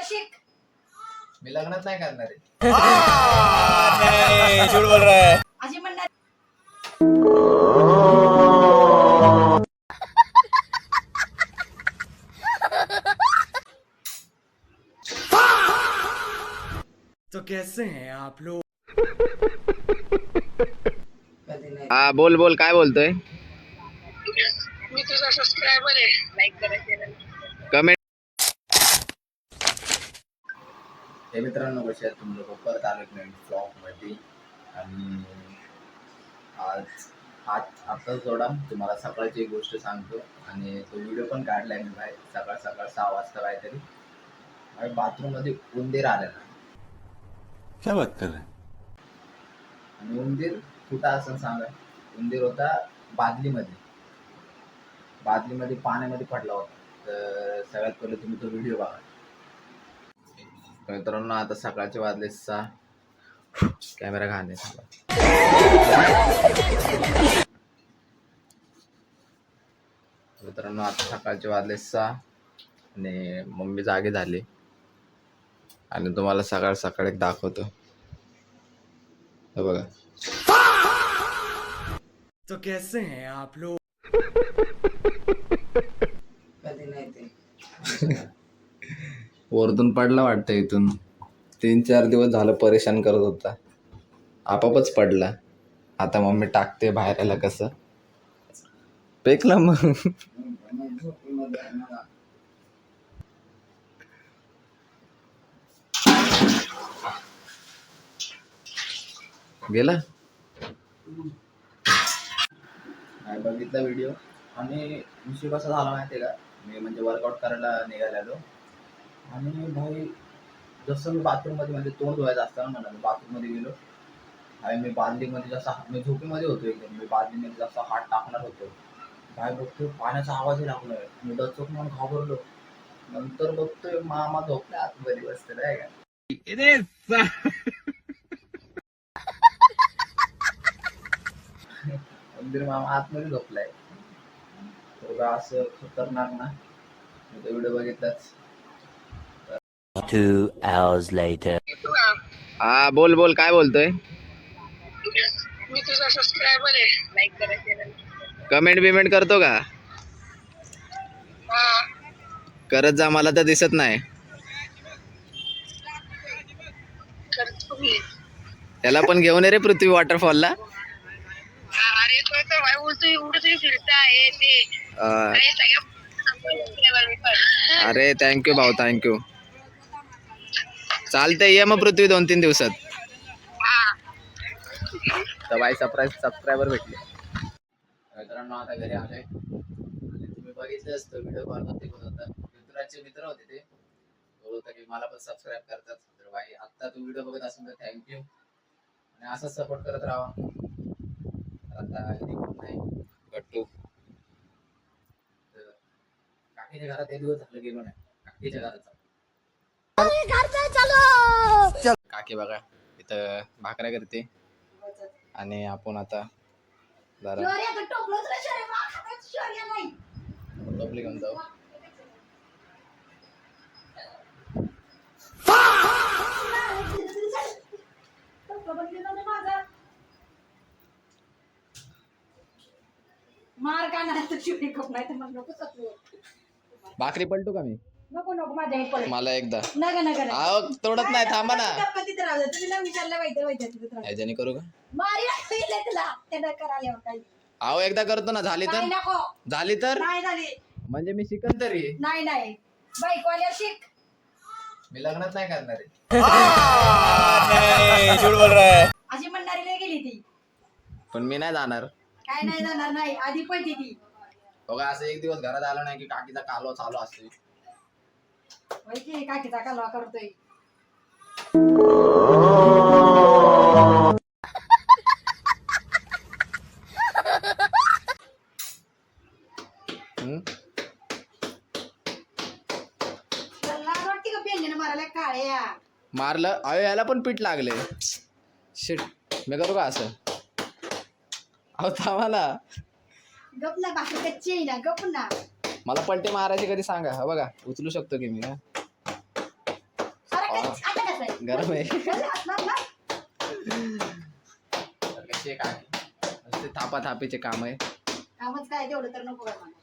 शिक. मी लग्नच नाही करणार आहे. नहीं झूठ बोल रहा है. अशी म्हणणार. तो कैसे हैं आप लोग. हा बोल बोल काय बोलतोय. मी तुझा सबस्क्रायबर आहे. लाईक करायचं. कमेंट. हे मित्रांनो कसे आहेत तुम्ही लोक. परत आलो एक नवीन ब्लॉग मध्ये. आणि आता जोडा तुम्हाला सकाळची एक गोष्ट सांगतो. आणि तो व्हिडिओ पण काढलाय मी बाहेर सकाळ 6 वाजता काहीतरी. आणि बाथरूम मध्ये उंदीर आलेला. क्या बात कर रहे. आणि उंदीर कुठं असं सांगा. उंदीर होता बादलीमध्ये पाण्यामध्ये पडला होता. तर सगळ्यात पहिले तुम्ही तो व्हिडिओ बघा. मित्रांनो आता सकाळचे वाजले 6. कॅमेरा घाणे मित्रांनो आता सकाळचे वाजले 6 आणि मम्मी जागी झाली. आणि तुम्हाला सकाळ सकाळ एक दाखवतो. हे बघा. तो कैसे हैं आप लोग. वरतून पडला वाटतं. इथून 3-4 दिवस झालं परेशान करत होता. आपापच पडला. आता मम्मी टाकते बाहेर. याला कसं पेकला मग. गेला नाही बघितला व्हिडिओ. आणि विषय कसा झाला माहिती आहे का. मी म्हणजे वर्कआउट करायला निघालेलो. आणि भाई जसं मी बाथरूममध्ये म्हणजे तोंड धुवायचं असताना म्हणा मी बाथरूममध्ये गेलो. आणि मी बादलीमध्ये जसा मी झोपेमध्ये होतो एकदम. मी बादलीमध्ये जसा हात टाकणार होतो. काय बघतोय पाण्याचा आवाजही लागलाय. मी डचक म्हणून घाबरलो. नंतर बघतोय मामा झोपल्या आतमध्ये बसलेला आहे का. मंदिर मामा आतमध्ये झोपलाय. तर असं खतरनाक ना. मी तो व्हिडिओ बघितलाच. 2 hours later. हा बोल बोल काय बोलतोय. मी तुझा सबस्क्रायबर आहे. लाईक करायचं. कमेंट बिमेंट करतो का. हा करत जा. मला तर दिसत नाही. करतो मी. त्याला पण घेऊन ये रे पृथ्वी वॉटरफॉलला. अरे तो तर भाई बोलतो एवढं तरी फिरता आहे ते. अरे सगळ्या subscriber मी पण. अरे थँक्यू भाऊ थँक्यू. चालतंय ये मग पृथ्वी 2-3 दिवसात. तर बाई सबस्क्रायबर भेटले. मित्रांनो आता घरी आलोय. आणि तुम्ही बघितलं असतं व्हिडिओ कॉल मध्ये होता. मित्राचे मित्र होते ते बोलत की मला पण सबस्क्राईब करतात. तर बाई आता तू व्हिडिओ बघत असेल तर थँक्यू. आणि असंच सपोर्ट करत राहा. आता नाही गट्टू काकीच्या घरात 1 दिवस झालं गेलो नाही. काकीच्या घरात काकी बघा इथं भाकऱ्या करते. आणि आपण आता जरा टोपली घेऊन जाऊ. मार का नाही तर शिवणी कप नाही तर मग नको सत्व. भाकरी पलटू का मी. नको नको माझ्या पडे. मला एकदा नका नका नका. आहो तोडत नाही थांबा ना. कधी तर राहू दे. तुम्ही ना विचारलं माहिती याच्याने करू का. मारी लागले तुला त्याला करायला काही. आहो एकदा करतो ना. झाली तर नाही नको. झाली तर नाही झाली. म्हणजे मी शिकन तरी. नाही नाही बाईक वाल्या शिक. मी लग्नच नाही करणार आहे. नहीं झूठ बोल रहा है. अशी म्हणणारी लय गेली ती. पण मी नाही जाणार. काय नाही जाणार नाही. आधी पळती ती. बघा असं 1 दिवस घरात आलो नाही की काकीचा कालवा चालू असतो. माहिती काकीचा कालवा करतोय. लाज वाटते का पेंगेने मारायला काळ्या. मारलं. अहो याला पण पीठ लागले. शिट मी करू का असं. अहो थांबा ना. गप ना भाकरी कच्ची आहे ना. गप ना. मला पलटी मारायची कधी सांगा. हा बघा उचलू शकतो की मी. गॅस आहे गरम आहे चल, असणार ना. तर कसे काय नुसते थापाथापीचे काम आहे. कामच काय तेवढं तर नको काय मला.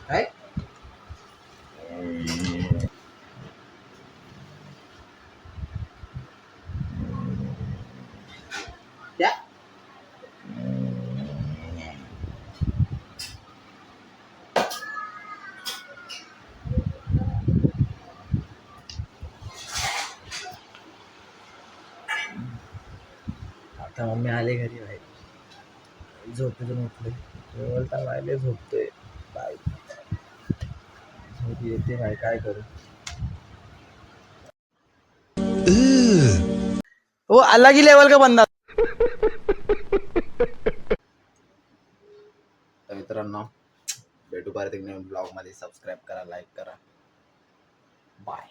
काय त्या आता मम्मी आले घरी भाई झोपेतून उठले बोलता राहिले झोपतोय बाय झोप येते भाई काय करू वो अलग ही लेवल का बंदा. तर मित्रांनो भेटू परत एक नवीन ब्लॉग मध्ये. सबस्क्राईब करा, लाईक करा, बाय.